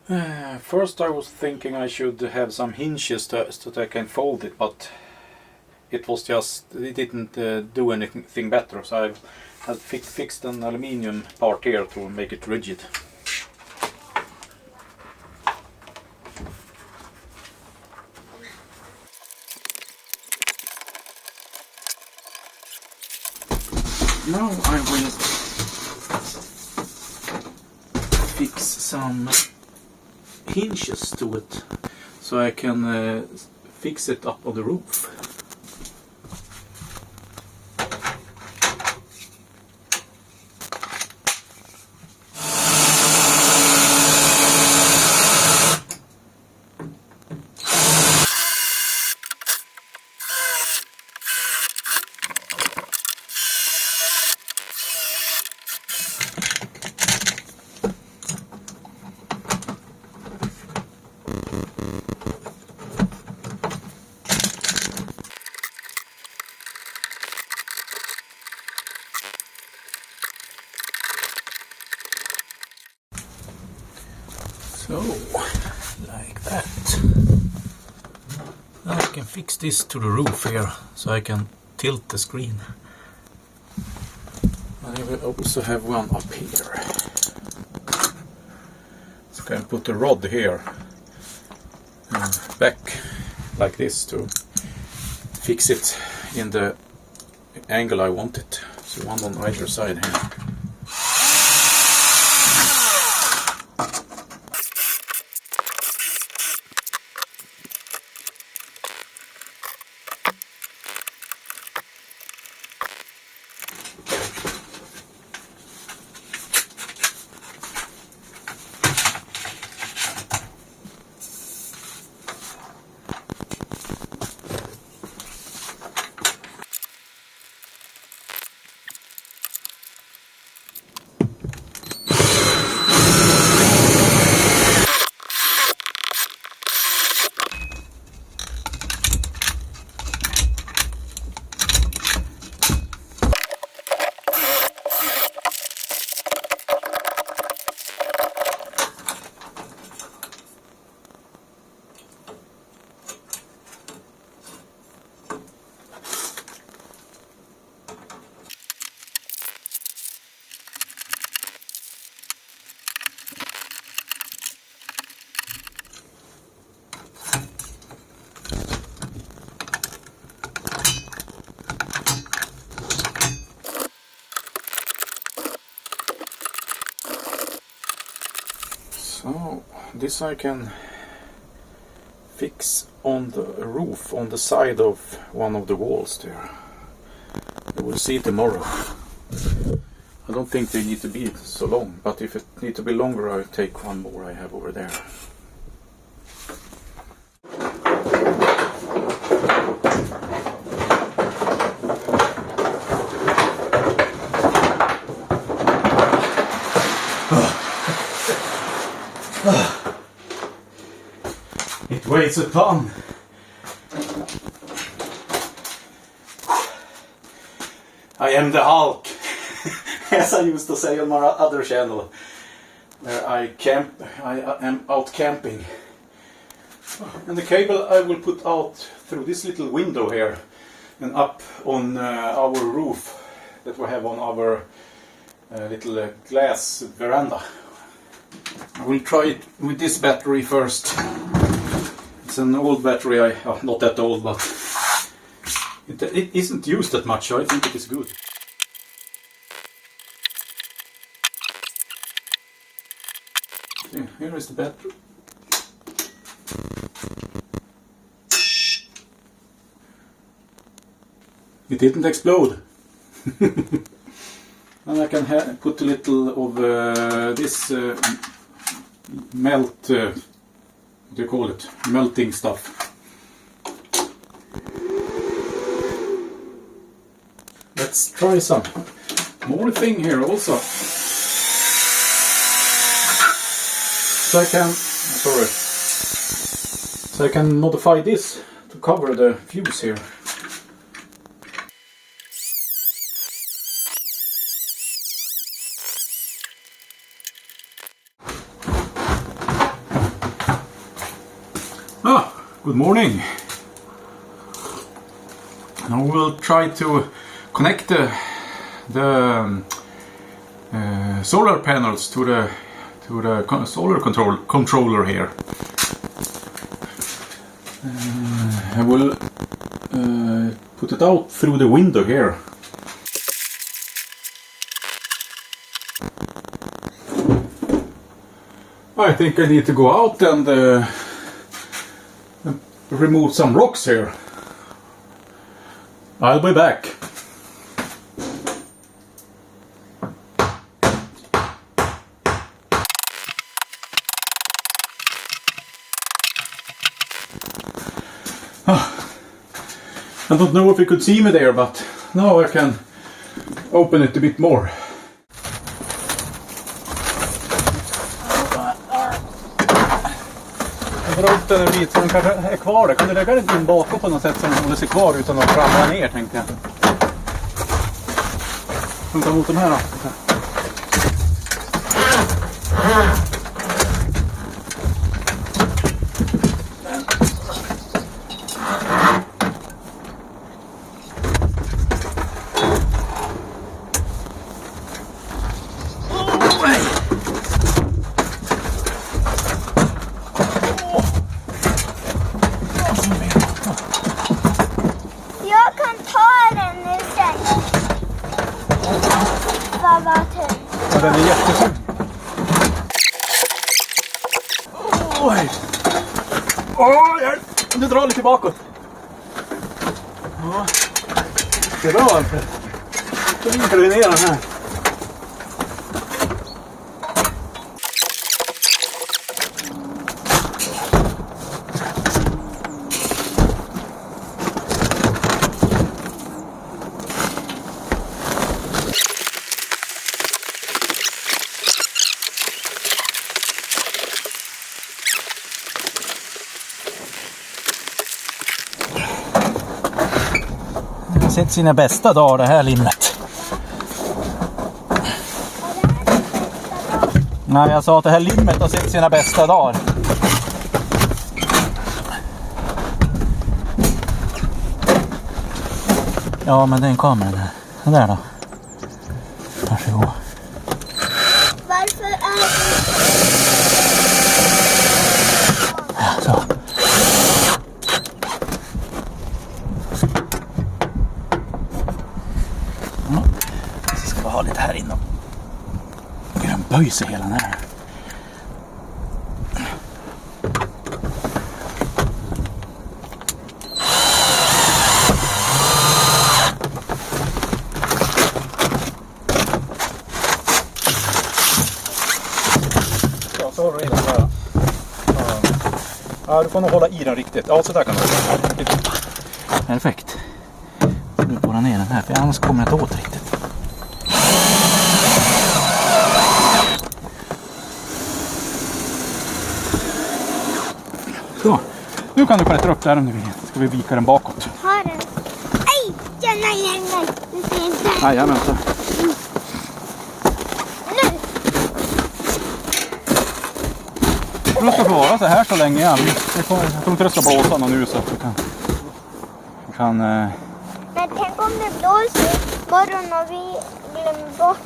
First I was thinking I should have some hinges so that I can fold it, but it didn't do anything better, so I've fixed an aluminium part here to make it rigid. Now I will fix some hinges to it so I can fix it up on the roof. So, like that. Now I can fix this to the roof here, so I can tilt the screen. And I will also have one up here. So I can put the rod here and back like this to fix it in the angle I want it. So one on either side here. So this I can fix on the roof on the side of one of the walls there. You will see tomorrow. I don't think they need to be so long, but if it need to be longer I'll take one more I have over there. It weighs a ton. I am the Hulk, as I used to say on my other channel, where I am out camping. And the cable I will put out through this little window here and up on our roof that we have on our little glass veranda. I will try it with this battery first. It's an old battery, not that old, but it isn't used that much, so I think it is good. See, here is the battery. It didn't explode. And I can put a little of this melt, what do you call it? Melting stuff. Let's try some more thing here also. So I can modify this to cover the fuse here. Good morning. Now we'll try to connect the solar panels to the solar controller here. I will put it out through the window here. I think I need to go out and remove some rocks here. I'll be back. I don't know if you could see me there, but now I can open it a bit more. Jag drar upp den en bit så den kanske är kvar där. Kan du lägga den in bakom på något sätt så den håller sig kvar utan att ramla ner, tänkte jag. Funkar mot de här då. Den är jättetung. Oj! Oj! Du drar lite bakåt. Ja. Det är bra, Alfred. Så vinkar vi ner den här. Sett sina bästa dagar det här limmet. Nej, jag sa att det här limmet har sett sina bästa dagar. Ja, men den kameran där. Den där då. Varsågod. Varför är det... Ja, så. Så ska vi ha lite här inne. Den böjer sig hela den här. Ja, så har du redan här. Ja, du får nog hålla i den riktigt. Ja, så där kan du. Perfekt. Nu borrar ner den här, för annars kommer jag inte åt riktigt. Så, nu kan du klättra upp där om du vill. Ska vi vika den bakåt. Har den? Aj! Nej. Du ser inte. Nej, jag väntar. Nu! Det ska få vara så här så länge igen. Jag tror inte det ska blåsa någon nu så att vi kan Men tänk om det blåser morgon och vi glömmer bort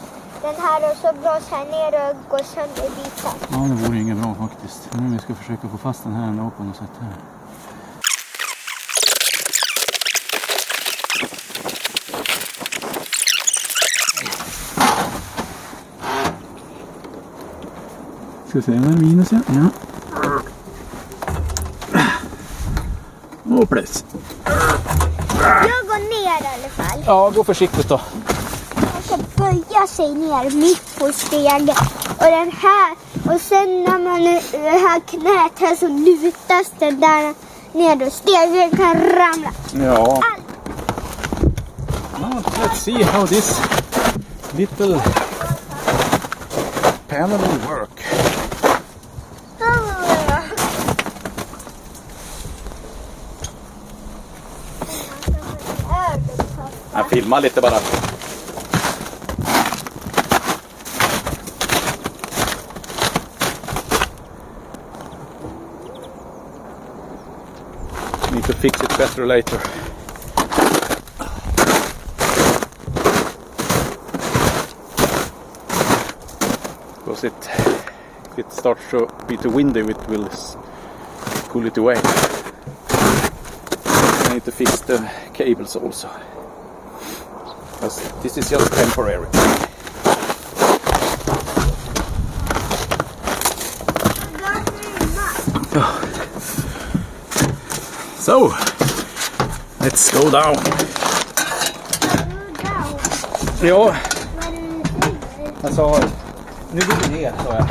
den här och så blåser här ner och går sönder bitar. Ja, det vore inget bra faktiskt. Nu vi ska försöka få fast den här ändå på något sätt här. Ska vi se, vad är minus? Ja. Och plus. Jag går ner i alla fall. Ja, gå försiktigt då. Man ska böja sig ner mitt på stegen. Och den här. Och sen när man det här knät här så lutas den där ner och stegen kan ramla. Ja. Let's see how this little panel will work. Jag filmar lite bara. fix it better later. Because if it starts to be too windy, it will pull it away. I need to fix the cables also, because this is just temporary. So, let's go down. Ja, jag sa, nu går vi ner, sa jag.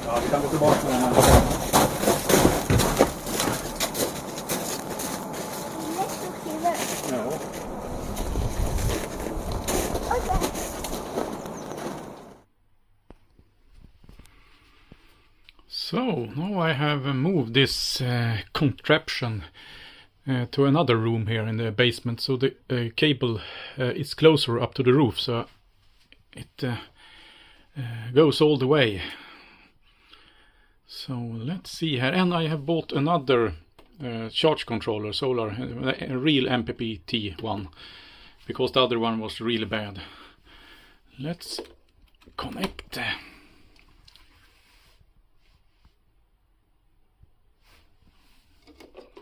Ja, vi kan gå tillbaka med den här. Ja. So now I have moved this contraption to another room here in the basement, so the cable is closer up to the roof, so it goes all the way. So let's see here, and I have bought another charge controller, solar, a real MPPT one, because the other one was really bad. Let's connect.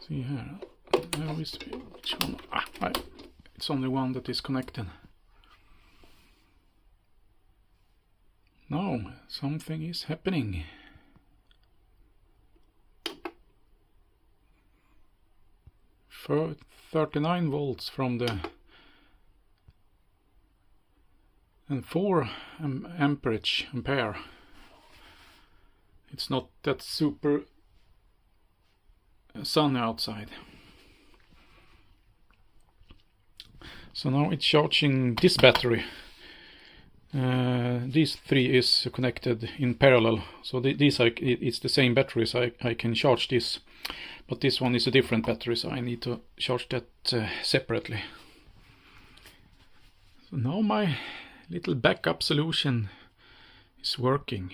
See here. Which one? It's only one that is connected. No, something is happening. For 39 volts from the and 4 ampere. It's not that super sunny outside. So now it's charging this battery. These three is connected in parallel, so it's the same battery, so I can charge this, but this one is a different battery, so I need to charge that separately. So now my little backup solution is working.